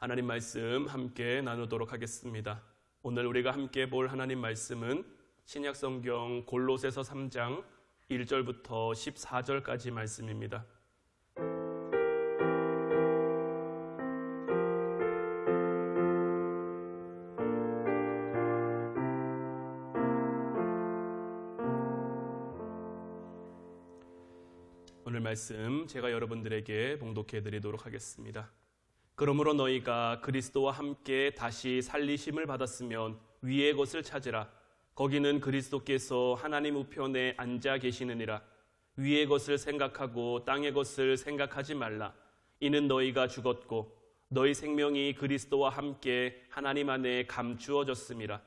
하나님 말씀 함께 나누도록 하겠습니다. 오늘 우리가 함께 볼 하나님 말씀은 신약성경 골로새서 3장 1절부터 14절까지 말씀입니다. 오늘 말씀 제가 여러분들에게 봉독해 드리도록 하겠습니다. 그러므로 너희가 그리스도와 함께 다시 살리심을 받았으면 위의 것을 찾으라. 거기는 그리스도께서 하나님 우편에 앉아 계시느니라. 위의 것을 생각하고 땅의 것을 생각하지 말라. 이는 너희가 죽었고 너희 생명이 그리스도와 함께 하나님 안에 감추어졌음이라.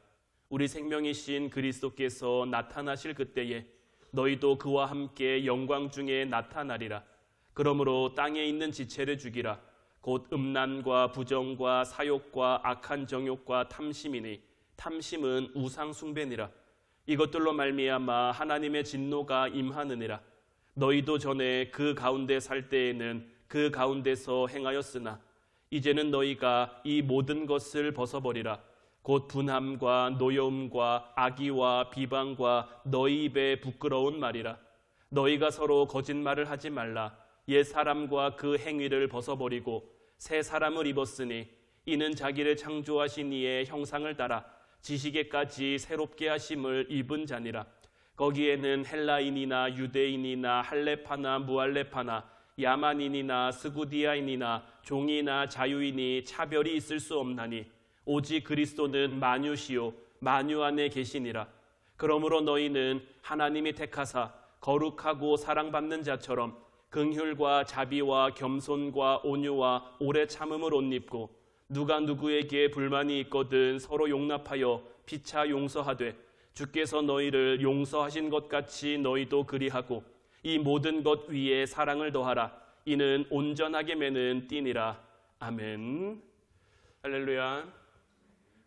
우리 생명이신 그리스도께서 나타나실 그때에 너희도 그와 함께 영광 중에 나타나리라. 그러므로 땅에 있는 지체를 죽이라. 곧 음란과 부정과 사욕과 악한 정욕과 탐심이니 탐심은 우상 숭배니라. 이것들로 말미암아 하나님의 진노가 임하느니라. 너희도 전에 그 가운데 살 때에는 그 가운데서 행하였으나 이제는 너희가 이 모든 것을 벗어버리라. 곧 분함과 노여움과 악의와 비방과 너희 입에 부끄러운 말이라. 너희가 서로 거짓말을 하지 말라. 옛 사람과 그 행위를 벗어버리고 새 사람을 입었으니 이는 자기를 창조하신 이의 형상을 따라 지식에까지 새롭게 하심을 입은 자니라. 거기에는 헬라인이나 유대인이나 할레파나 무할레파나 야만인이나 스구디아인이나 종이나 자유인이 차별이 있을 수 없나니 오직 그리스도는 만유시요 만유 안에 계시니라. 그러므로 너희는 하나님이 택하사 거룩하고 사랑받는 자처럼 긍휼과 자비와 겸손과 온유와 오래 참음을 옷 입고 누가 누구에게 불만이 있거든 서로 용납하여 피차 용서하되 주께서 너희를 용서하신 것 같이 너희도 그리하고 이 모든 것 위에 사랑을 더하라. 이는 온전하게 매는 띠니라. 아멘. 할렐루야.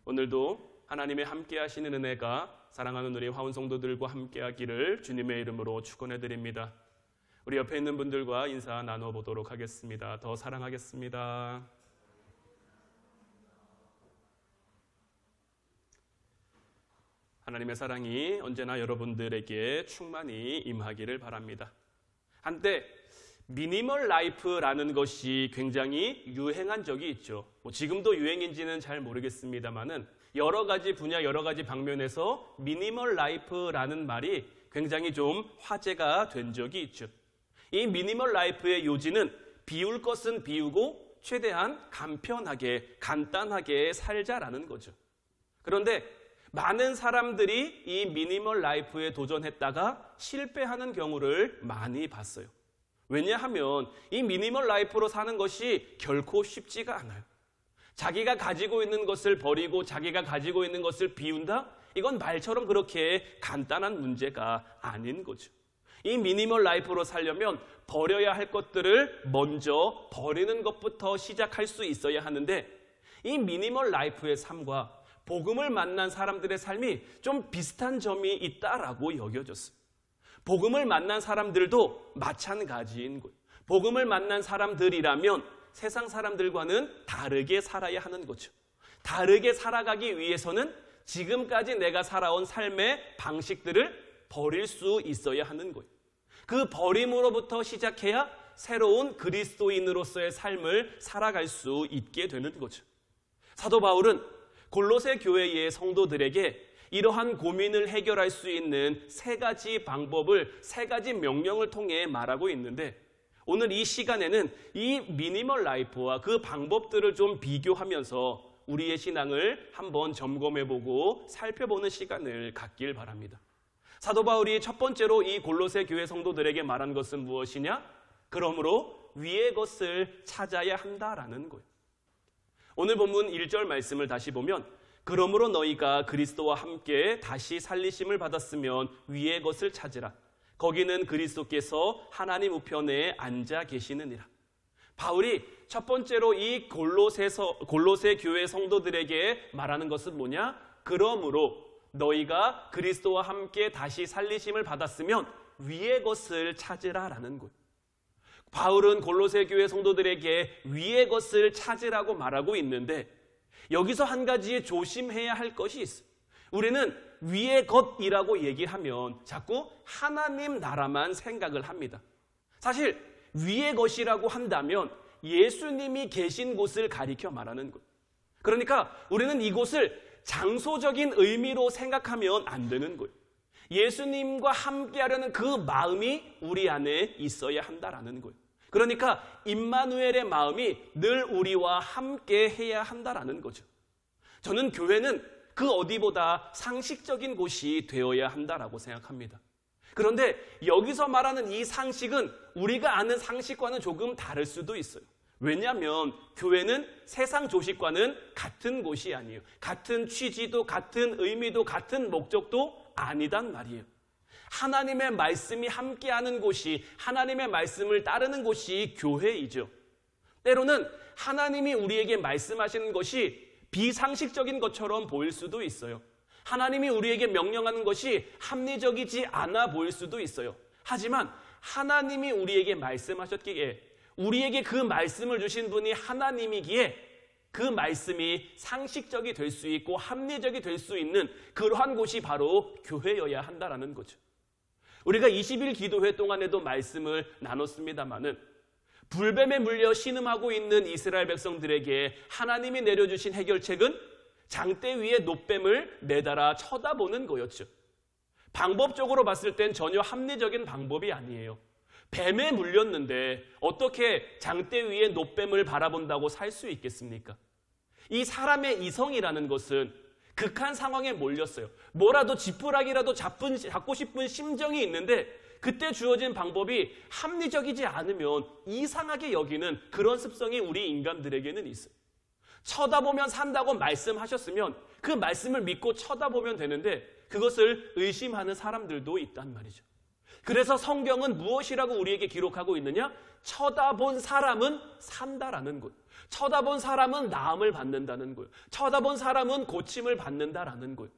오늘도 하나님의 함께 하시는 은혜가 사랑하는 우리 화운 성도들과 함께 하기를 주님의 이름으로 축원해드립니다. 우리 옆에 있는 분들과 인사 나눠보도록 하겠습니다. 더 사랑하겠습니다. 하나님의 사랑이 언제나 여러분들에게 충만히 임하기를 바랍니다. 한때 미니멀 라이프라는 것이 굉장히 유행한 적이 있죠. 지금도 유행인지는 잘 모르겠습니다만은 여러 가지 분야, 여러 가지 방면에서 미니멀 라이프라는 말이 굉장히 좀 화제가 된 적이 있죠. 이 미니멀 라이프의 요지는 비울 것은 비우고 최대한 간편하게, 간단하게 살자라는 거죠. 그런데 많은 사람들이 이 미니멀 라이프에 도전했다가 실패하는 경우를 많이 봤어요. 왜냐하면 이 미니멀 라이프로 사는 것이 결코 쉽지가 않아요. 자기가 가지고 있는 것을 버리고 자기가 가지고 있는 것을 비운다? 이건 말처럼 그렇게 간단한 문제가 아닌 거죠. 이 미니멀 라이프로 살려면 버려야 할 것들을 먼저 버리는 것부터 시작할 수 있어야 하는데 이 미니멀 라이프의 삶과 복음을 만난 사람들의 삶이 좀 비슷한 점이 있다라고 여겨졌어요. 복음을 만난 사람들도 마찬가지인 거예요. 복음을 만난 사람들이라면 세상 사람들과는 다르게 살아야 하는 거죠. 다르게 살아가기 위해서는 지금까지 내가 살아온 삶의 방식들을 버릴 수 있어야 하는 거예요. 그 버림으로부터 시작해야 새로운 그리스도인으로서의 삶을 살아갈 수 있게 되는 거죠. 사도 바울은 골로새 교회의 성도들에게 이러한 고민을 해결할 수 있는 세 가지 방법을, 세 가지 명령을 통해 말하고 있는데 오늘 이 시간에는 이 미니멀 라이프와 그 방법들을 좀 비교하면서 우리의 신앙을 한번 점검해보고 살펴보는 시간을 갖길 바랍니다. 사도 바울이 첫 번째로 이 골로새 교회 성도들에게 말한 것은 무엇이냐? 그러므로 위의 것을 찾아야 한다라는 거예요. 오늘 본문 1절 말씀을 다시 보면 그러므로 너희가 그리스도와 함께 다시 살리심을 받았으면 위의 것을 찾으라. 거기는 그리스도께서 하나님 우편에 앉아 계시느니라. 바울이 첫 번째로 이 골로새 교회 성도들에게 말하는 것은 뭐냐? 그러므로 너희가 그리스도와 함께 다시 살리심을 받았으면 위의 것을 찾으라라는 거예요. 바울은 골로새 교회 성도들에게 위의 것을 찾으라고 말하고 있는데 여기서 한 가지 조심해야 할 것이 있어요. 우리는 위의 것이라고 얘기하면 자꾸 하나님 나라만 생각을 합니다. 사실 위의 것이라고 한다면 예수님이 계신 곳을 가리켜 말하는 거예요. 그러니까 우리는 이곳을 장소적인 의미로 생각하면 안 되는 거예요. 예수님과 함께하려는 그 마음이 우리 안에 있어야 한다라는 거예요. 그러니까 임마누엘의 마음이 늘 우리와 함께 해야 한다라는 거죠. 저는 교회는 그 어디보다 상식적인 곳이 되어야 한다라고 생각합니다. 그런데 여기서 말하는 이 상식은 우리가 아는 상식과는 조금 다를 수도 있어요. 왜냐하면 교회는 세상 조식과는 같은 곳이 아니에요. 같은 취지도 같은 의미도 같은 목적도 아니단 말이에요. 하나님의 말씀이 함께하는 곳이, 하나님의 말씀을 따르는 곳이 교회이죠. 때로는 하나님이 우리에게 말씀하시는 것이 비상식적인 것처럼 보일 수도 있어요. 하나님이 우리에게 명령하는 것이 합리적이지 않아 보일 수도 있어요. 하지만 하나님이 우리에게 말씀하셨기에, 우리에게 그 말씀을 주신 분이 하나님이기에 그 말씀이 상식적이 될 수 있고 합리적이 될 수 있는 그러한 곳이 바로 교회여야 한다는 거죠. 우리가 20일 기도회 동안에도 말씀을 나눴습니다마는 불뱀에 물려 신음하고 있는 이스라엘 백성들에게 하나님이 내려주신 해결책은 장대 위에 놋뱀을 매달아 쳐다보는 거였죠. 방법적으로 봤을 땐 전혀 합리적인 방법이 아니에요. 뱀에 물렸는데 어떻게 장대 위에 놋뱀을 바라본다고 살 수 있겠습니까? 이 사람의 이성이라는 것은 극한 상황에 몰렸어요. 뭐라도 지푸라기라도 잡고 싶은 심정이 있는데 그때 주어진 방법이 합리적이지 않으면 이상하게 여기는 그런 습성이 우리 인간들에게는 있어요. 쳐다보면 산다고 말씀하셨으면 그 말씀을 믿고 쳐다보면 되는데 그것을 의심하는 사람들도 있단 말이죠. 그래서 성경은 무엇이라고 우리에게 기록하고 있느냐? 쳐다본 사람은 산다라는 거예요. 쳐다본 사람은 나음을 받는다는 거예요. 쳐다본 사람은 고침을 받는다라는 거예요.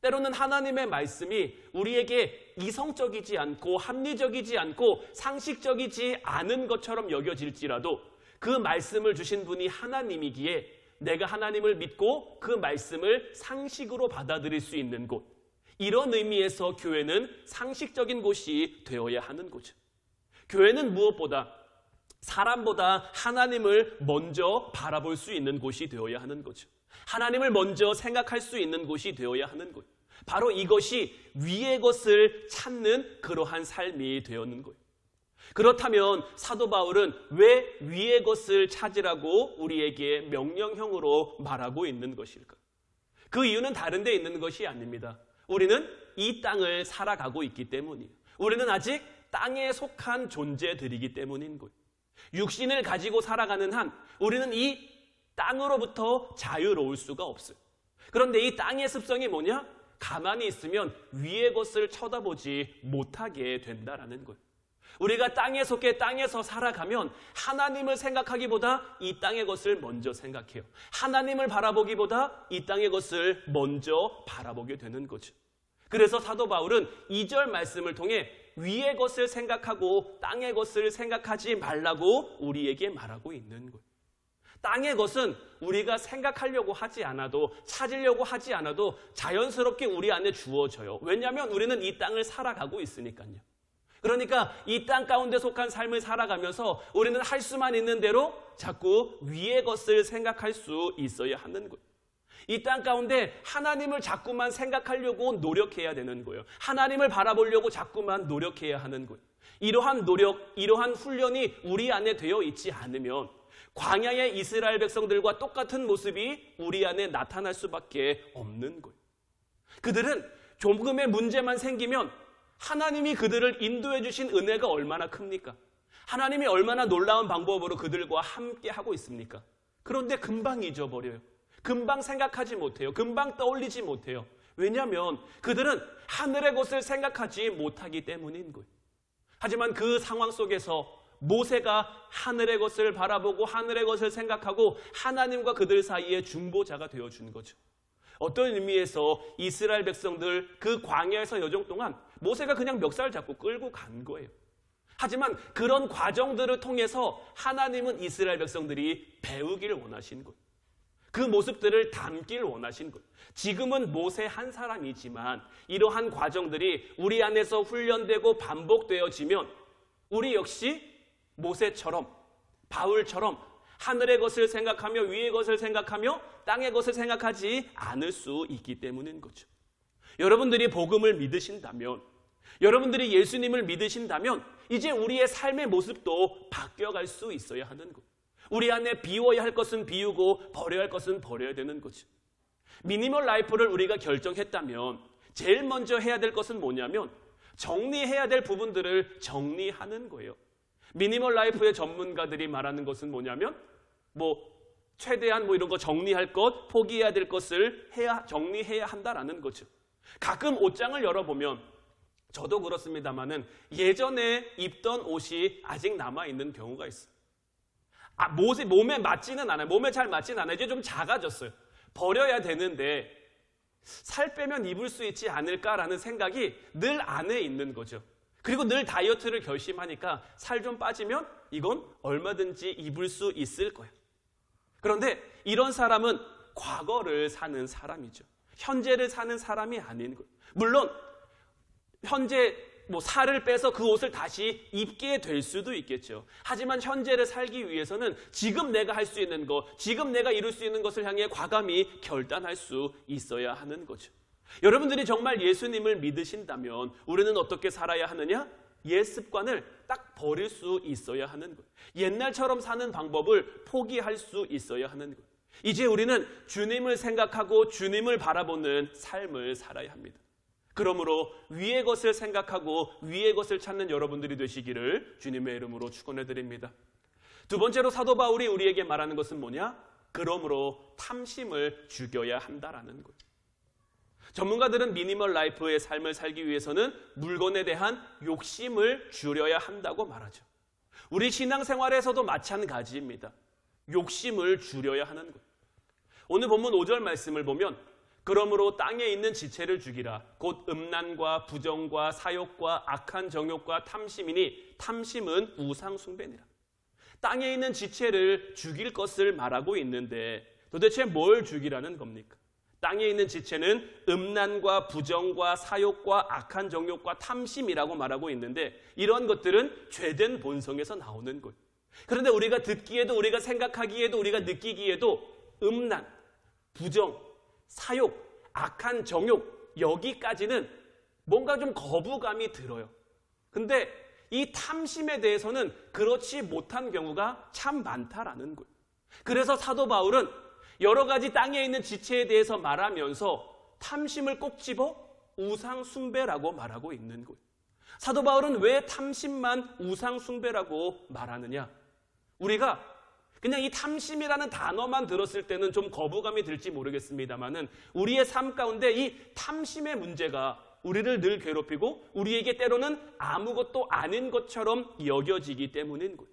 때로는 하나님의 말씀이 우리에게 이성적이지 않고 합리적이지 않고 상식적이지 않은 것처럼 여겨질지라도 그 말씀을 주신 분이 하나님이기에 내가 하나님을 믿고 그 말씀을 상식으로 받아들일 수 있는 곳, 이런 의미에서 교회는 상식적인 곳이 되어야 하는 거죠. 교회는 무엇보다 사람보다 하나님을 먼저 바라볼 수 있는 곳이 되어야 하는 거죠. 하나님을 먼저 생각할 수 있는 곳이 되어야 하는 거예요. 바로 이것이 위의 것을 찾는 그러한 삶이 되었는 거예요. 그렇다면 사도 바울은 왜 위의 것을 찾으라고 우리에게 명령형으로 말하고 있는 것일까? 그 이유는 다른 데 있는 것이 아닙니다. 우리는 이 땅을 살아가고 있기 때문이에요. 우리는 아직 땅에 속한 존재들이기 때문인 거예요. 육신을 가지고 살아가는 한 우리는 이 땅으로부터 자유로울 수가 없어요. 그런데 이 땅의 습성이 뭐냐? 가만히 있으면 위의 것을 쳐다보지 못하게 된다라는 거예요. 우리가 땅에 속해 땅에서 살아가면 하나님을 생각하기보다 이 땅의 것을 먼저 생각해요. 하나님을 바라보기보다 이 땅의 것을 먼저 바라보게 되는 거죠. 그래서 사도 바울은 2절 말씀을 통해 위의 것을 생각하고 땅의 것을 생각하지 말라고 우리에게 말하고 있는 거예요. 땅의 것은 우리가 생각하려고 하지 않아도, 찾으려고 하지 않아도 자연스럽게 우리 안에 주어져요. 왜냐하면 우리는 이 땅을 살아가고 있으니까요. 그러니까 이 땅 가운데 속한 삶을 살아가면서 우리는 할 수만 있는 대로 자꾸 위의 것을 생각할 수 있어야 하는 거예요. 이 땅 가운데 하나님을 자꾸만 생각하려고 노력해야 되는 거예요. 하나님을 바라보려고 자꾸만 노력해야 하는 거예요. 이러한 노력, 이러한 훈련이 우리 안에 되어 있지 않으면 광야의 이스라엘 백성들과 똑같은 모습이 우리 안에 나타날 수밖에 없는 거예요. 그들은 조금의 문제만 생기면 하나님이 그들을 인도해 주신 은혜가 얼마나 큽니까? 하나님이 얼마나 놀라운 방법으로 그들과 함께 하고 있습니까? 그런데 금방 잊어버려요. 금방 생각하지 못해요. 금방 떠올리지 못해요. 왜냐하면 그들은 하늘의 것을 생각하지 못하기 때문인 거예요. 하지만 그 상황 속에서 모세가 하늘의 것을 바라보고 하늘의 것을 생각하고 하나님과 그들 사이의 중보자가 되어준 거죠. 어떤 의미에서 이스라엘 백성들 그 광야에서 여정 동안 모세가 그냥 멱살 잡고 끌고 간 거예요. 하지만 그런 과정들을 통해서 하나님은 이스라엘 백성들이 배우기를 원하신 것, 그 모습들을 담기를 원하신 것. 지금은 모세 한 사람이지만 이러한 과정들이 우리 안에서 훈련되고 반복되어지면 우리 역시 모세처럼, 바울처럼 하늘의 것을 생각하며 위의 것을 생각하며 땅의 것을 생각하지 않을 수 있기 때문인 거죠. 여러분들이 복음을 믿으신다면, 여러분들이 예수님을 믿으신다면 이제 우리의 삶의 모습도 바뀌어갈 수 있어야 하는 것. 우리 안에 비워야 할 것은 비우고 버려야 할 것은 버려야 되는 거죠. 미니멀 라이프를 우리가 결정했다면 제일 먼저 해야 될 것은 뭐냐면 정리해야 될 부분들을 정리하는 거예요. 미니멀 라이프의 전문가들이 말하는 것은 뭐냐면 최대한 이런 거 정리할 것, 포기해야 될 것을 정리해야 한다라는 거죠. 가끔 옷장을 열어보면 저도 그렇습니다만은 예전에 입던 옷이 아직 남아있는 경우가 있어요. 몸에 맞지는 않아요. 몸에 잘 맞지는 않아요. 이제 좀 작아졌어요. 버려야 되는데 살 빼면 입을 수 있지 않을까라는 생각이 늘 안에 있는 거죠. 그리고 늘 다이어트를 결심하니까 살 좀 빠지면 이건 얼마든지 입을 수 있을 거예요. 그런데 이런 사람은 과거를 사는 사람이죠. 현재를 사는 사람이 아닌 거예요. 물론 현재 살을 빼서 그 옷을 다시 입게 될 수도 있겠죠. 하지만 현재를 살기 위해서는 지금 내가 할 수 있는 것, 지금 내가 이룰 수 있는 것을 향해 과감히 결단할 수 있어야 하는 거죠. 여러분들이 정말 예수님을 믿으신다면 우리는 어떻게 살아야 하느냐? 옛 습관을 딱 버릴 수 있어야 하는 것. 옛날처럼 사는 방법을 포기할 수 있어야 하는 것. 이제 우리는 주님을 생각하고 주님을 바라보는 삶을 살아야 합니다. 그러므로 위의 것을 생각하고 위의 것을 찾는 여러분들이 되시기를 주님의 이름으로 축원해 드립니다. 두 번째로 사도 바울이 우리에게 말하는 것은 뭐냐? 그러므로 탐심을 죽여야 한다라는 것. 전문가들은 미니멀 라이프의 삶을 살기 위해서는 물건에 대한 욕심을 줄여야 한다고 말하죠. 우리 신앙생활에서도 마찬가지입니다. 욕심을 줄여야 하는 것. 오늘 본문 5절 말씀을 보면 그러므로 땅에 있는 지체를 죽이라. 곧 음란과 부정과 사욕과 악한 정욕과 탐심이니 탐심은 우상 숭배니라. 땅에 있는 지체를 죽일 것을 말하고 있는데 도대체 뭘 죽이라는 겁니까? 땅에 있는 지체는 음란과 부정과 사욕과 악한 정욕과 탐심이라고 말하고 있는데 이런 것들은 죄된 본성에서 나오는 거예요. 그런데 우리가 듣기에도 우리가 생각하기에도 우리가 느끼기에도 음란, 부정, 사욕, 악한 정욕 여기까지는 뭔가 좀 거부감이 들어요. 근데 이 탐심에 대해서는 그렇지 못한 경우가 참 많다라는 거예요. 그래서 사도 바울은 여러 가지 땅에 있는 지체에 대해서 말하면서 탐심을 꼭 집어 우상 숭배라고 말하고 있는 거예요. 사도 바울은 왜 탐심만 우상 숭배라고 말하느냐? 우리가 그냥 이 탐심이라는 단어만 들었을 때는 좀 거부감이 들지 모르겠습니다만은 우리의 삶 가운데 이 탐심의 문제가 우리를 늘 괴롭히고 우리에게 때로는 아무것도 아닌 것처럼 여겨지기 때문인 거예요.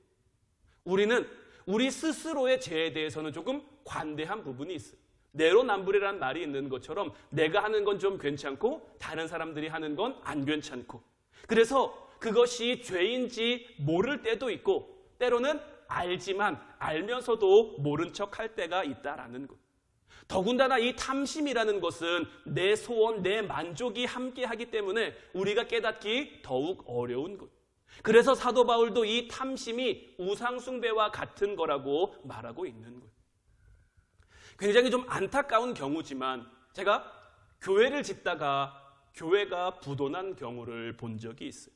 우리는 우리 스스로의 죄에 대해서는 조금 관대한 부분이 있어요. 내로남불이라는 말이 있는 것처럼 내가 하는 건 좀 괜찮고 다른 사람들이 하는 건 안 괜찮고 그래서 그것이 죄인지 모를 때도 있고 때로는 알지만 알면서도 모른 척할 때가 있다라는 것. 더군다나 이 탐심이라는 것은 내 소원, 내 만족이 함께하기 때문에 우리가 깨닫기 더욱 어려운 것. 그래서 사도 바울도 이 탐심이 우상숭배와 같은 거라고 말하고 있는 거예요. 굉장히 좀 안타까운 경우지만 제가 교회를 짓다가 교회가 부도난 경우를 본 적이 있어요.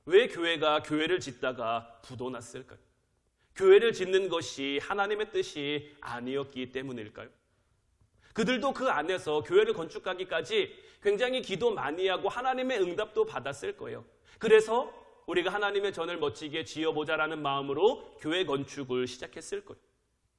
왜 교회가 교회를 짓다가 부도났을까요? 교회를 짓는 것이 하나님의 뜻이 아니었기 때문일까요? 그들도 그 안에서 교회를 건축하기까지 굉장히 기도 많이 하고 하나님의 응답도 받았을 거예요. 그래서 우리가 하나님의 전을 멋지게 지어보자라는 마음으로 교회 건축을 시작했을 거예요.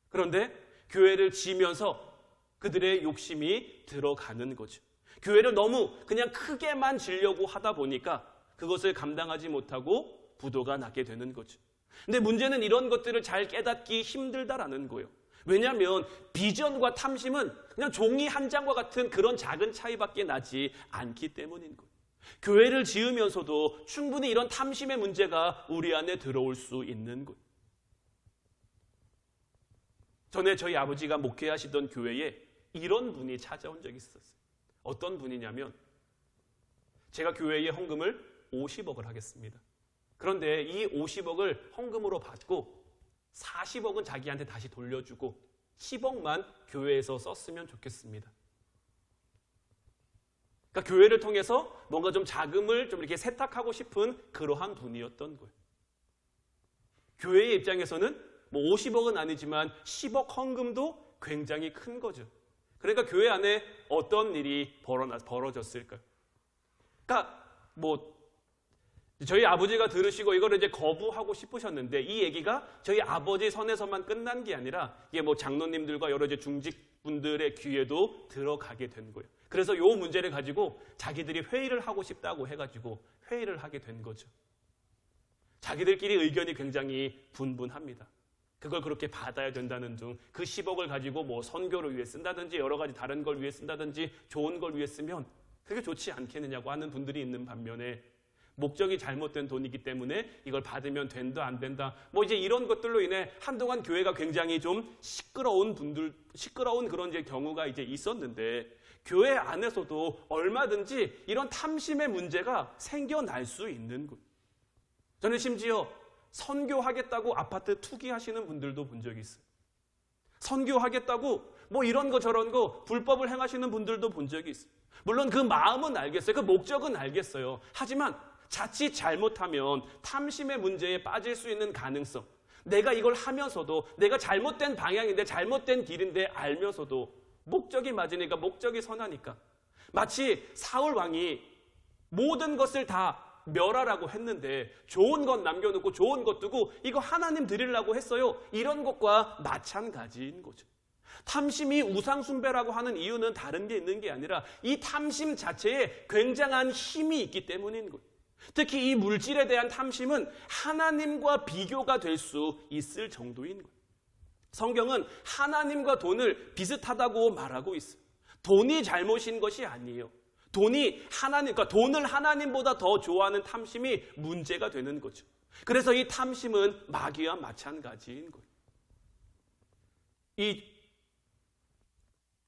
그런데 교회를 지으면서 그들의 욕심이 들어가는 거죠. 교회를 너무 그냥 크게만 지려고 하다 보니까 그것을 감당하지 못하고 부도가 나게 되는 거죠. 근데 문제는 이런 것들을 잘 깨닫기 힘들다라는 거예요. 왜냐하면 비전과 탐심은 그냥 종이 한 장과 같은 그런 작은 차이밖에 나지 않기 때문인 거예요. 교회를 지으면서도 충분히 이런 탐심의 문제가 우리 안에 들어올 수 있는 거예요. 전에 저희 아버지가 목회하시던 교회에 이런 분이 찾아온 적이 있었어요. 어떤 분이냐면 제가 교회에 헌금을 50억을 하겠습니다. 그런데 이 50억을 헌금으로 받고 40억은 자기한테 다시 돌려주고 10억만 교회에서 썼으면 좋겠습니다. 그러니까 교회를 통해서 뭔가 좀 자금을 좀 이렇게 세탁하고 싶은 그러한 분이었던 거예요. 교회의 입장에서는 뭐 50억은 아니지만 10억 헌금도 굉장히 큰 거죠. 그러니까 교회 안에 어떤 일이 벌어졌을까요? 그러니까 뭐 저희 아버지가 들으시고 이거를 이제 거부하고 싶으셨는데 이 얘기가 저희 아버지 선에서만 끝난 게 아니라 이게 뭐 장로님들과 여러 이제 중직분들의 귀에도 들어가게 된 거예요. 그래서 이 문제를 가지고 자기들이 회의를 하고 싶다고 해가지고 회의를 하게 된 거죠. 자기들끼리 의견이 굉장히 분분합니다. 그걸 그렇게 받아야 된다는 등 그 10억을 가지고 뭐 선교를 위해 쓴다든지 여러 가지 다른 걸 위해 쓴다든지 좋은 걸 위해 쓰면 그게 좋지 않겠느냐고 하는 분들이 있는 반면에 목적이 잘못된 돈이기 때문에 이걸 받으면 된다 안 된다 뭐 이제 이런 것들로 인해 한동안 교회가 굉장히 좀 시끄러운 그런 이제 경우가 이제 있었는데 교회 안에서도 얼마든지 이런 탐심의 문제가 생겨날 수 있는 거예요. 저는 심지어 선교하겠다고 아파트 투기하시는 분들도 본 적이 있어요. 선교하겠다고 뭐 이런 거 저런 거 불법을 행하시는 분들도 본 적이 있어요. 물론 그 마음은 알겠어요. 그 목적은 알겠어요. 하지만 자칫 잘못하면 탐심의 문제에 빠질 수 있는 가능성, 내가 이걸 하면서도 내가 잘못된 방향인데 잘못된 길인데 알면서도 목적이 맞으니까 목적이 선하니까 마치 사울 왕이 모든 것을 다 멸하라고 했는데 좋은 것 남겨놓고 좋은 것 두고 이거 하나님 드리려고 했어요. 이런 것과 마찬가지인 거죠. 탐심이 우상숭배라고 하는 이유는 다른 게 있는 게 아니라 이 탐심 자체에 굉장한 힘이 있기 때문인 거예요. 특히 이 물질에 대한 탐심은 하나님과 비교가 될 수 있을 정도인 거예요. 성경은 하나님과 돈을 비슷하다고 말하고 있어요. 돈이 잘못인 것이 아니에요. 그러니까 돈을 하나님보다 더 좋아하는 탐심이 문제가 되는 거죠. 그래서 이 탐심은 마귀와 마찬가지인 거예요.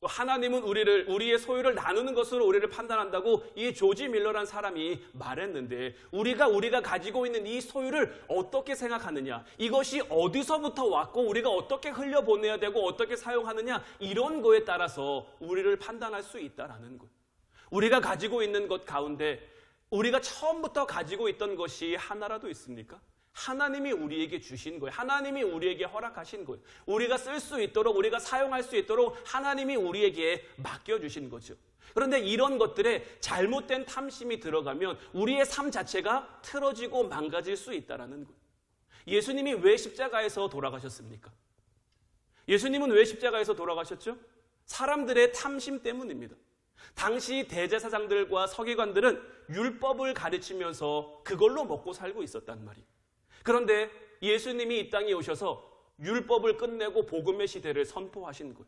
하나님은 우리의 소유를 나누는 것으로 우리를 판단한다고 이 조지 밀러라는 사람이 말했는데 우리가 가지고 있는 이 소유를 어떻게 생각하느냐, 이것이 어디서부터 왔고 우리가 어떻게 흘려보내야 되고 어떻게 사용하느냐, 이런 거에 따라서 우리를 판단할 수 있다라는 거예요. 우리가 가지고 있는 것 가운데 우리가 처음부터 가지고 있던 것이 하나라도 있습니까? 하나님이 우리에게 주신 거예요. 하나님이 우리에게 허락하신 거예요. 우리가 쓸 수 있도록, 우리가 사용할 수 있도록 하나님이 우리에게 맡겨주신 거죠. 그런데 이런 것들에 잘못된 탐심이 들어가면 우리의 삶 자체가 틀어지고 망가질 수 있다는 거예요. 예수님이 왜 십자가에서 돌아가셨습니까? 예수님은 왜 십자가에서 돌아가셨죠? 사람들의 탐심 때문입니다. 당시 대제사장들과 서기관들은 율법을 가르치면서 그걸로 먹고 살고 있었단 말이에요. 그런데 예수님이 이 땅에 오셔서 율법을 끝내고 복음의 시대를 선포하신 거예요.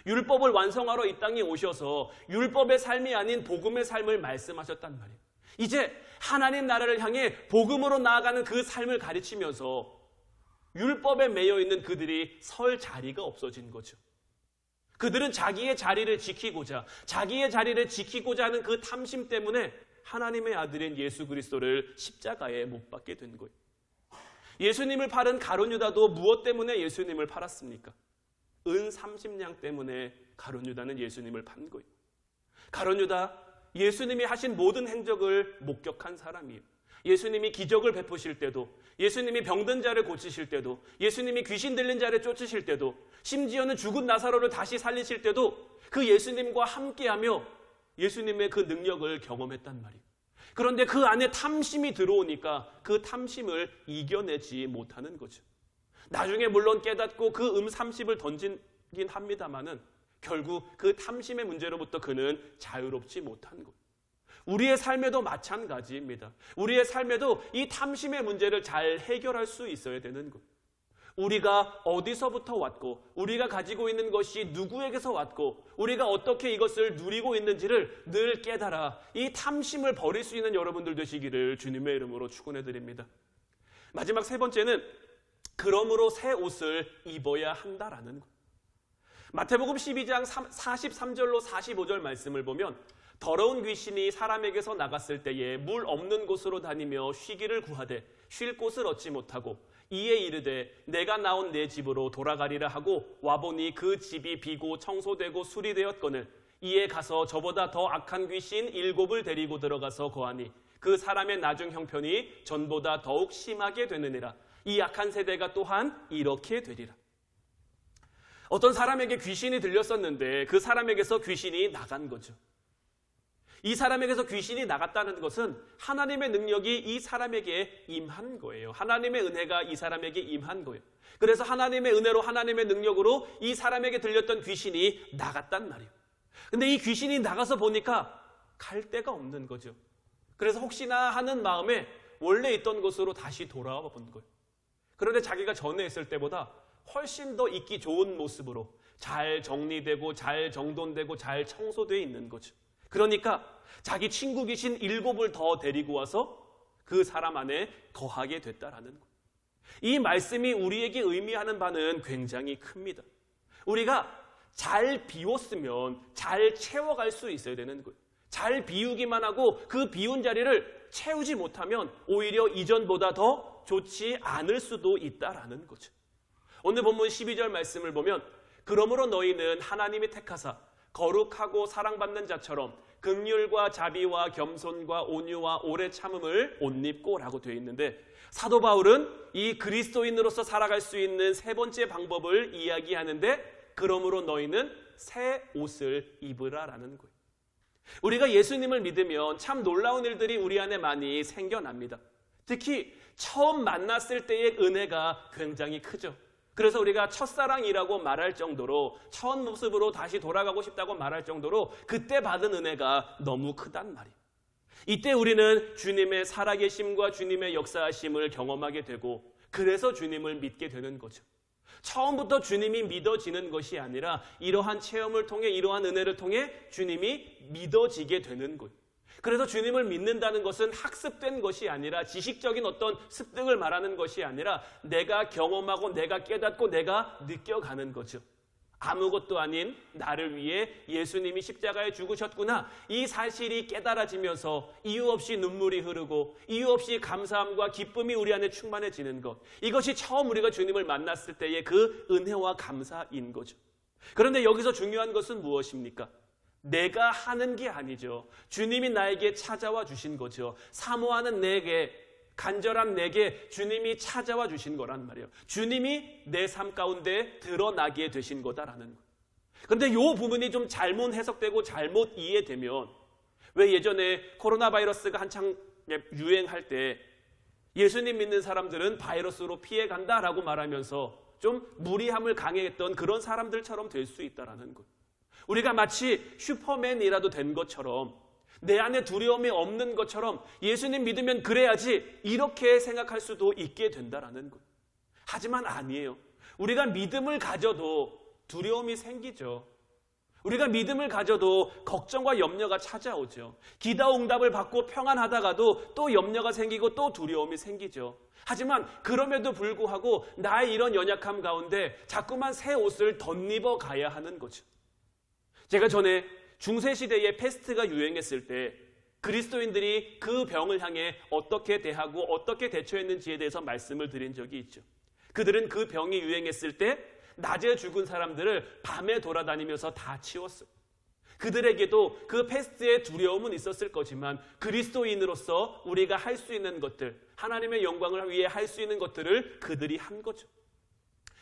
율법을 완성하러 이 땅에 오셔서 율법의 삶이 아닌 복음의 삶을 말씀하셨단 말이에요. 이제 하나님 나라를 향해 복음으로 나아가는 그 삶을 가르치면서 율법에 매여 있는 그들이 설 자리가 없어진 거죠. 그들은 자기의 자리를 지키고자 하는 그 탐심 때문에 하나님의 아들인 예수 그리스도를 십자가에 못 박게 된 거예요. 예수님을 팔은 가룟 유다도 무엇 때문에 예수님을 팔았습니까? 은 30냥 때문에 가룟 유다는 예수님을 판 거예요. 가룟 유다, 예수님이 하신 모든 행적을 목격한 사람이에요. 예수님이 기적을 베푸실 때도, 예수님이 병든 자를 고치실 때도, 예수님이 귀신 들린 자를 쫓으실 때도, 심지어는 죽은 나사로를 다시 살리실 때도 그 예수님과 함께하며 예수님의 그 능력을 경험했단 말이에요. 그런데 그 안에 탐심이 들어오니까 그 탐심을 이겨내지 못하는 거죠. 나중에 물론 깨닫고 그 30을 던지긴 합니다만은 결국 그 탐심의 문제로부터 그는 자유롭지 못한 거예요. 우리의 삶에도 마찬가지입니다. 우리의 삶에도 이 탐심의 문제를 잘 해결할 수 있어야 되는 거예요. 우리가 어디서부터 왔고 우리가 가지고 있는 것이 누구에게서 왔고 우리가 어떻게 이것을 누리고 있는지를 늘 깨달아 이 탐심을 버릴 수 있는 여러분들 되시기를 주님의 이름으로 축원해 드립니다. 마지막 세 번째는 그러므로 새 옷을 입어야 한다라는 것. 마태복음 12장 43절로 45절 말씀을 보면 더러운 귀신이 사람에게서 나갔을 때에 물 없는 곳으로 다니며 쉬기를 구하되 쉴 곳을 얻지 못하고 이에 이르되 내가 나온 내 집으로 돌아가리라 하고 와보니 그 집이 비고 청소되고 수리되었거늘 이에 가서 저보다 더 악한 귀신 7을 데리고 들어가서 거하니 그 사람의 나중 형편이 전보다 더욱 심하게 되느니라. 이 악한 세대가 또한 이렇게 되리라. 어떤 사람에게 귀신이 들렸었는데 그 사람에게서 귀신이 나간 거죠. 이 사람에게서 귀신이 나갔다는 것은 하나님의 능력이 이 사람에게 임한 거예요. 하나님의 은혜가 이 사람에게 임한 거예요. 그래서 하나님의 은혜로 하나님의 능력으로 이 사람에게 들렸던 귀신이 나갔단 말이에요. 근데 이 귀신이 나가서 보니까 갈 데가 없는 거죠. 그래서 혹시나 하는 마음에 원래 있던 곳으로 다시 돌아와 본 거예요. 그런데 자기가 전에 있을 때보다 훨씬 더 있기 좋은 모습으로 잘 정리되고 잘 정돈되고 잘 청소되어 있는 거죠. 그러니까 자기 친구 귀신 7을 더 데리고 와서 그 사람 안에 거하게 됐다라는 거예요. 이 말씀이 우리에게 의미하는 바는 굉장히 큽니다. 우리가 잘 비웠으면 잘 채워갈 수 있어야 되는 거예요. 잘 비우기만 하고 그 비운 자리를 채우지 못하면 오히려 이전보다 더 좋지 않을 수도 있다라는 거죠. 오늘 본문 12절 말씀을 보면 그러므로 너희는 하나님이 택하사 거룩하고 사랑받는 자처럼 긍휼과 자비와 겸손과 온유와 오래 참음을 옷 입고라고 되어 있는데 사도 바울은 이 그리스도인으로서 살아갈 수 있는 세 번째 방법을 이야기하는데 그러므로 너희는 새 옷을 입으라라는 거예요. 우리가 예수님을 믿으면 참 놀라운 일들이 우리 안에 많이 생겨납니다. 특히 처음 만났을 때의 은혜가 굉장히 크죠. 그래서 우리가 첫사랑이라고 말할 정도로 첫 모습으로 다시 돌아가고 싶다고 말할 정도로 그때 받은 은혜가 너무 크단 말이에요. 이때 우리는 주님의 살아계심과 주님의 역사하심을 경험하게 되고 그래서 주님을 믿게 되는 거죠. 처음부터 주님이 믿어지는 것이 아니라 이러한 체험을 통해 이러한 은혜를 통해 주님이 믿어지게 되는 거예요. 그래서 주님을 믿는다는 것은 학습된 것이 아니라 지식적인 어떤 습득을 말하는 것이 아니라 내가 경험하고 내가 깨닫고 내가 느껴가는 거죠. 아무것도 아닌 나를 위해 예수님이 십자가에 죽으셨구나. 이 사실이 깨달아지면서 이유 없이 눈물이 흐르고 이유 없이 감사함과 기쁨이 우리 안에 충만해지는 것. 이것이 처음 우리가 주님을 만났을 때의 그 은혜와 감사인 거죠. 그런데 여기서 중요한 것은 무엇입니까? 내가 하는 게 아니죠. 주님이 나에게 찾아와 주신 거죠. 사모하는 내게, 간절한 내게 주님이 찾아와 주신 거란 말이에요. 주님이 내 삶 가운데 드러나게 되신 거다라는 거예요. 그런데 이 부분이 좀 잘못 해석되고 잘못 이해되면 왜 예전에 코로나 바이러스가 한창 유행할 때 예수님 믿는 사람들은 바이러스로 피해간다라고 말하면서 좀 무리함을 강행했던 그런 사람들처럼 될 수 있다라는 거예요. 우리가 마치 슈퍼맨이라도 된 것처럼 내 안에 두려움이 없는 것처럼 예수님 믿으면 그래야지 이렇게 생각할 수도 있게 된다라는 거예요. 하지만 아니에요. 우리가 믿음을 가져도 두려움이 생기죠. 우리가 믿음을 가져도 걱정과 염려가 찾아오죠. 기도응답을 받고 평안하다가도 또 염려가 생기고 또 두려움이 생기죠. 하지만 그럼에도 불구하고 나의 이런 연약함 가운데 자꾸만 새 옷을 덧입어 가야 하는 거죠. 제가 전에 중세시대에 패스트가 유행했을 때 그리스도인들이 그 병을 향해 어떻게 대하고 어떻게 대처했는지에 대해서 말씀을 드린 적이 있죠. 그들은 그 병이 유행했을 때 낮에 죽은 사람들을 밤에 돌아다니면서 다 치웠어요. 그들에게도 그 패스트의 두려움은 있었을 거지만 그리스도인으로서 우리가 할 수 있는 것들, 하나님의 영광을 위해 할 수 있는 것들을 그들이 한 거죠.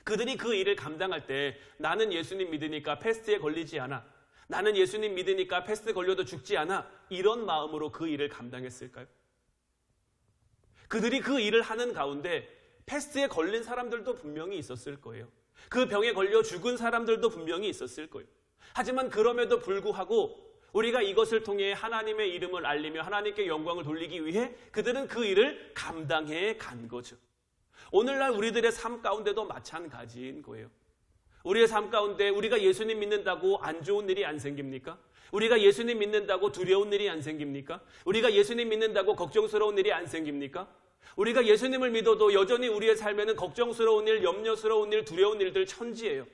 그들이 그 일을 감당할 때 나는 예수님 믿으니까 패스트에 걸리지 않아. 나는 예수님 믿으니까 패스트 걸려도 죽지 않아. 이런 마음으로 그 일을 감당했을까요? 그들이 그 일을 하는 가운데 패스트에 걸린 사람들도 분명히 있었을 거예요. 그 병에 걸려 죽은 사람들도 분명히 있었을 거예요. 하지만 그럼에도 불구하고 우리가 이것을 통해 하나님의 이름을 알리며 하나님께 영광을 돌리기 위해 그들은 그 일을 감당해 간 거죠. 오늘날 우리들의 삶 가운데도 마찬가지인 거예요. 우리의 삶 가운데 우리가 예수님 믿는다고 안 좋은 일이 안 생깁니까? 우리가 예수님 믿는다고 두려운 일이 안 생깁니까? 우리가 예수님 믿는다고 걱정스러운 일이 안 생깁니까? 우리가 예수님을 믿어도 여전히 우리의 삶에는 걱정스러운 일, 염려스러운 일, 두려운 일들 천지예요.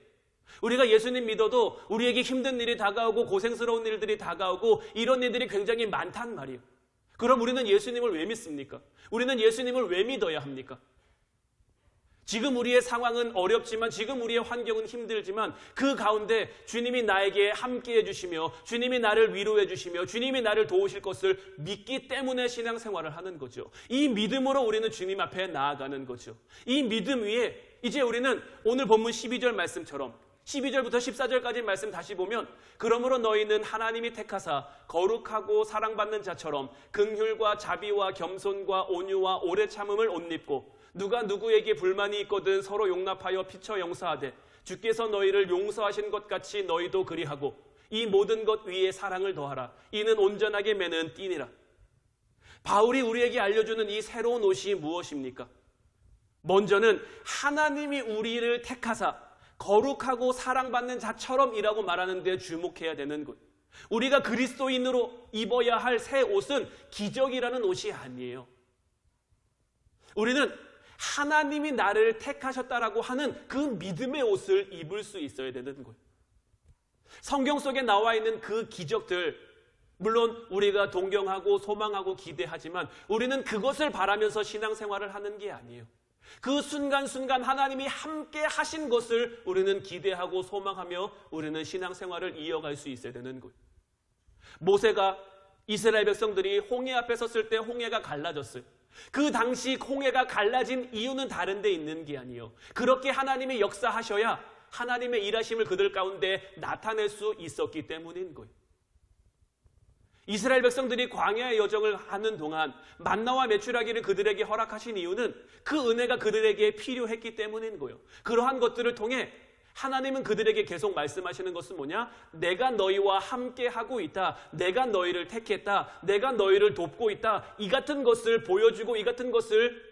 우리가 예수님 믿어도 우리에게 힘든 일이 다가오고 고생스러운 일들이 다가오고 이런 일들이 굉장히 많단 말이에요. 그럼 우리는 예수님을 왜 믿습니까? 우리는 예수님을 왜 믿어야 합니까? 지금 우리의 상황은 어렵지만, 지금 우리의 환경은 힘들지만 그 가운데 주님이 나에게 함께해 주시며 주님이 나를 위로해 주시며 주님이 나를 도우실 것을 믿기 때문에 신앙생활을 하는 거죠. 이 믿음으로 우리는 주님 앞에 나아가는 거죠. 이 믿음 위에 이제 우리는 오늘 본문 12절 말씀처럼 12절부터 14절까지 말씀 다시 보면, 그러므로 너희는 하나님이 택하사 거룩하고 사랑받는 자처럼 긍휼과 자비와 겸손과 온유와 오래 참음을 옷 입고, 누가 누구에게 불만이 있거든 서로 용납하여 피처 용서하되 주께서 너희를 용서하신 것 같이 너희도 그리하고 이 모든 것 위에 사랑을 더하라. 이는 온전하게 매는 띠니라. 바울이 우리에게 알려주는 이 새로운 옷이 무엇입니까? 먼저는 하나님이 우리를 택하사 거룩하고 사랑받는 자처럼 이라고 말하는 데 주목해야 되는 것. 우리가 그리스도인으로 입어야 할 새 옷은 기적이라는 옷이 아니에요. 우리는 하나님이 나를 택하셨다라고 하는 그 믿음의 옷을 입을 수 있어야 되는 거예요. 성경 속에 나와 있는 그 기적들, 물론 우리가 동경하고 소망하고 기대하지만 우리는 그것을 바라면서 신앙생활을 하는 게 아니에요. 그 순간순간 하나님이 함께 하신 것을 우리는 기대하고 소망하며 우리는 신앙생활을 이어갈 수 있어야 되는 거예요. 모세가 이스라엘 백성들이 홍해 앞에 섰을 때 홍해가 갈라졌어요. 그 당시 홍해가 갈라진 이유는 다른 데 있는 게 아니에요. 그렇게 하나님이 역사하셔야 하나님의 일하심을 그들 가운데 나타낼 수 있었기 때문인 거예요. 이스라엘 백성들이 광야의 여정을 하는 동안 만나와 메추라기를 그들에게 허락하신 이유는 그 은혜가 그들에게 필요했기 때문인 거예요. 그러한 것들을 통해 하나님은 그들에게 계속 말씀하시는 것은 뭐냐? 내가 너희와 함께 하고 있다. 내가 너희를 택했다. 내가 너희를 돕고 있다. 이 같은 것을 보여주고 이 같은 것을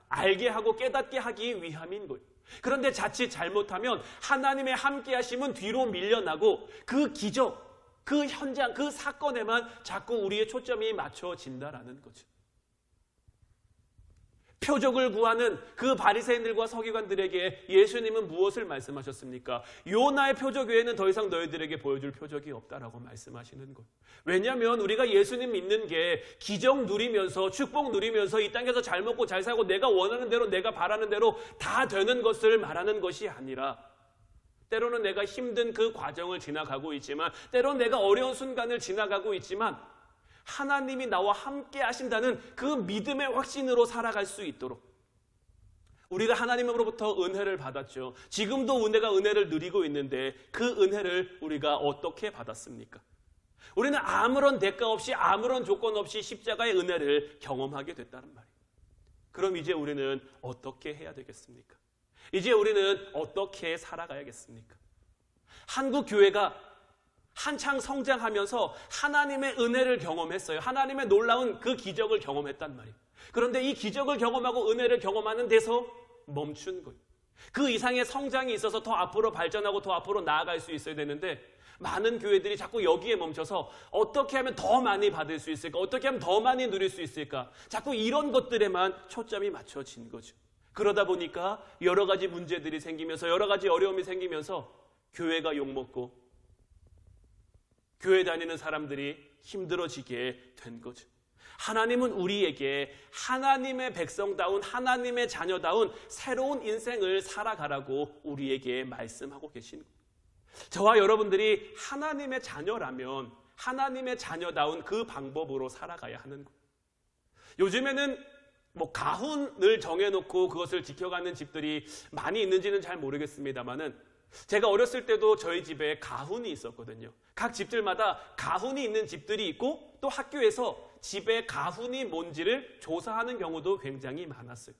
알게 하고 깨닫게 하기 위함인 거예요. 그런데 자칫 잘못하면 하나님의 함께 하심은 뒤로 밀려나고 그 기적, 그 현장, 그 사건에만 자꾸 우리의 초점이 맞춰진다라는 거죠. 표적을 구하는 그 바리새인들과 서기관들에게 예수님은 무엇을 말씀하셨습니까? 요나의 표적 외에는 더 이상 너희들에게 보여줄 표적이 없다라고 말씀하시는 것. 왜냐하면 우리가 예수님 믿는 게 기적 누리면서 축복 누리면서 이 땅에서 잘 먹고 잘 살고 내가 원하는 대로 내가 바라는 대로 다 되는 것을 말하는 것이 아니라, 때로는 내가 힘든 그 과정을 지나가고 있지만, 때로는 내가 어려운 순간을 지나가고 있지만 하나님이 나와 함께 하신다는 그 믿음의 확신으로 살아갈 수 있도록, 우리가 하나님으로부터 은혜를 받았죠. 지금도 은혜를 누리고 있는데 그 은혜를 우리가 어떻게 받았습니까? 우리는 아무런 대가 없이 아무런 조건 없이 십자가의 은혜를 경험하게 됐다는 말이에요. 그럼 이제 우리는 어떻게 해야 되겠습니까? 이제 우리는 어떻게 살아가야겠습니까? 한국 교회가 한창 성장하면서 하나님의 은혜를 경험했어요. 하나님의 놀라운 그 기적을 경험했단 말이에요. 그런데 이 기적을 경험하고 은혜를 경험하는 데서 멈춘 거예요. 그 이상의 성장이 있어서 더 앞으로 발전하고 더 앞으로 나아갈 수 있어야 되는데, 많은 교회들이 자꾸 여기에 멈춰서 어떻게 하면 더 많이 받을 수 있을까? 어떻게 하면 더 많이 누릴 수 있을까? 자꾸 이런 것들에만 초점이 맞춰진 거죠. 그러다 보니까 여러 가지 문제들이 생기면서 여러 가지 어려움이 생기면서 교회가 욕먹고 교회 다니는 사람들이 힘들어지게 된 거죠. 하나님은 우리에게 하나님의 백성다운 하나님의 자녀다운 새로운 인생을 살아가라고 우리에게 말씀하고 계신 거예요. 저와 여러분들이 하나님의 자녀라면 하나님의 자녀다운 그 방법으로 살아가야 하는 거예요. 요즘에는 가훈을 정해놓고 그것을 지켜가는 집들이 많이 있는지는 잘 모르겠습니다만은, 제가 어렸을 때도 저희 집에 가훈이 있었거든요. 각 집들마다 가훈이 있는 집들이 있고, 또 학교에서 집에 가훈이 뭔지를 조사하는 경우도 굉장히 많았어요.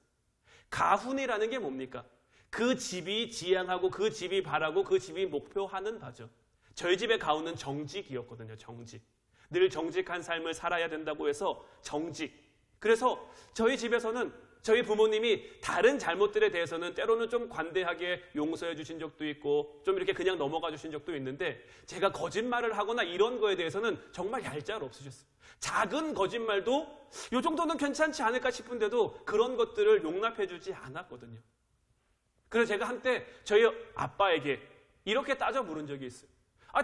가훈이라는 게 뭡니까? 그 집이 지향하고 그 집이 바라고 그 집이 목표하는 바죠. 저희 집의 가훈은 정직이었거든요. 정직. 늘 정직한 삶을 살아야 된다고 해서 정직. 그래서 저희 집에서는 저희 부모님이 다른 잘못들에 대해서는 때로는 좀 관대하게 용서해 주신 적도 있고 좀 이렇게 그냥 넘어가 주신 적도 있는데 제가 거짓말을 하거나 이런 거에 대해서는 정말 얄짤 없으셨어요. 작은 거짓말도 이 정도는 괜찮지 않을까 싶은데도 그런 것들을 용납해 주지 않았거든요. 그래서 제가 한때 저희 아빠에게 이렇게 따져 물은 적이 있어요.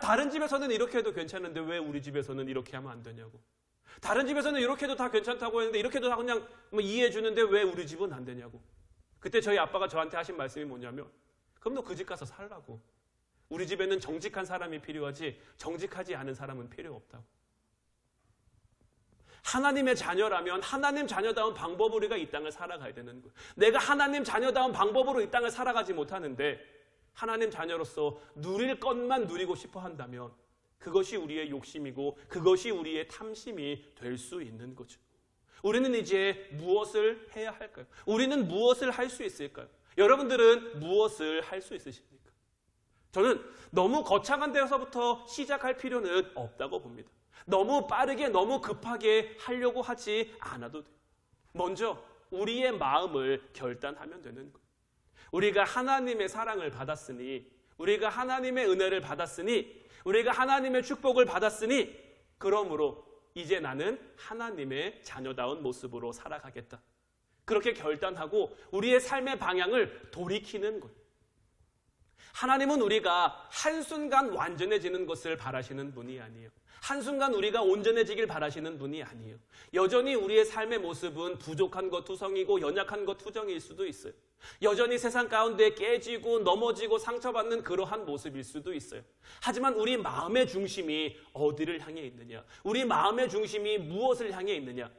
다른 집에서는 이렇게 해도 괜찮은데 왜 우리 집에서는 이렇게 하면 안 되냐고. 다른 집에서는 이렇게 해도 다 괜찮다고 했는데 이렇게 해도 다 그냥 이해해 주는데 왜 우리 집은 안 되냐고. 그때 저희 아빠가 저한테 하신 말씀이 뭐냐면 그럼 너 그 집 가서 살라고. 우리 집에는 정직한 사람이 필요하지 정직하지 않은 사람은 필요 없다고. 하나님의 자녀라면 하나님 자녀다운 방법으로 우리가 이 땅을 살아가야 되는 거예요. 내가 하나님 자녀다운 방법으로 이 땅을 살아가지 못하는데 하나님 자녀로서 누릴 것만 누리고 싶어 한다면 그것이 우리의 욕심이고 그것이 우리의 탐심이 될 수 있는 거죠. 우리는 이제 무엇을 해야 할까요? 우리는 무엇을 할 수 있을까요? 여러분들은 무엇을 할 수 있으십니까? 저는 너무 거창한 데서부터 시작할 필요는 없다고 봅니다. 너무 빠르게 너무 급하게 하려고 하지 않아도 돼요. 먼저 우리의 마음을 결단하면 되는 거예요. 우리가 하나님의 사랑을 받았으니 우리가 하나님의 은혜를 받았으니 우리가 하나님의 축복을 받았으니 그러므로 이제 나는 하나님의 자녀다운 모습으로 살아가겠다. 그렇게 결단하고 우리의 삶의 방향을 돌이키는 거예요. 하나님은 우리가 한순간 완전해지는 것을 바라시는 분이 아니에요. 한순간 우리가 온전해지길 바라시는 분이 아니에요. 여전히 우리의 삶의 모습은 부족한 것 투성이고 연약한 것 투정일 수도 있어요. 여전히 세상 가운데 깨지고 넘어지고 상처받는 그러한 모습일 수도 있어요. 하지만 우리 마음의 중심이 어디를 향해 있느냐? 우리 마음의 중심이 무엇을 향해 있느냐?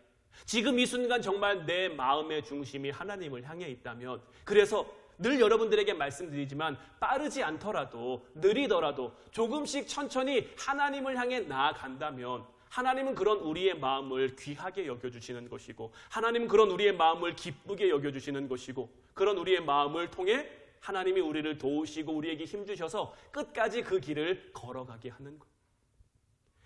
지금 이 순간 정말 내 마음의 중심이 하나님을 향해 있다면 그래서 늘 여러분들에게 말씀드리지만 빠르지 않더라도 느리더라도 조금씩 천천히 하나님을 향해 나아간다면 하나님은 그런 우리의 마음을 귀하게 여겨주시는 것이고 하나님은 그런 우리의 마음을 기쁘게 여겨주시는 것이고 그런 우리의 마음을 통해 하나님이 우리를 도우시고 우리에게 힘주셔서 끝까지 그 길을 걸어가게 하는 것.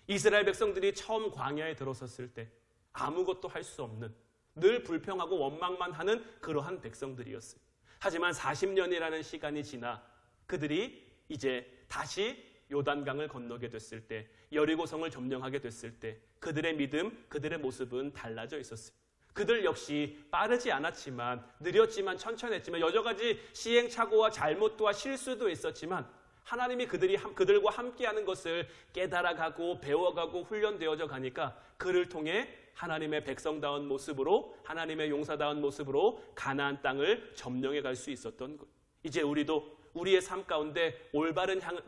이스라엘 백성들이 처음 광야에 들어섰을 때 아무것도 할 수 없는 늘 불평하고 원망만 하는 그러한 백성들이었어요. 하지만 40년이라는 시간이 지나 그들이 이제 다시 요단강을 건너게 됐을 때 여리고성을 점령하게 됐을 때 그들의 믿음, 그들의 모습은 달라져 있었어요. 그들 역시 빠르지 않았지만 느렸지만 천천했지만 여러 가지 시행착오와 잘못과 실수도 있었지만 하나님이 그들과 함께하는 것을 깨달아가고 배워가고 훈련되어져 가니까 그를 통해 하나님의 백성다운 모습으로 하나님의 용사다운 모습으로 가나안 땅을 점령해 갈 수 있었던 것. 이제 우리도 우리의 삶 가운데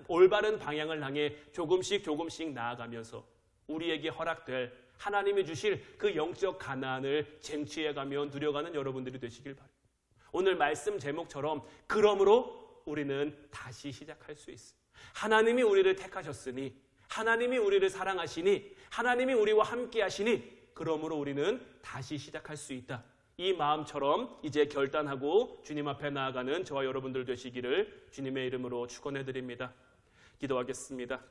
올바른 방향을 향해 조금씩 나아가면서 우리에게 허락될 하나님이 주실 그 영적 가나안을 쟁취해가며 누려가는 여러분들이 되시길 바랍니다. 오늘 말씀 제목처럼 그러므로 우리는 다시 시작할 수 있어요. 하나님이 우리를 택하셨으니 하나님이 우리를 사랑하시니 하나님이 우리와 함께 하시니 그러므로 우리는 다시 시작할 수 있다. 이 마음처럼 이제 결단하고 주님 앞에 나아가는 저와 여러분들 되시기를 주님의 이름으로 축원해 드립니다. 기도하겠습니다.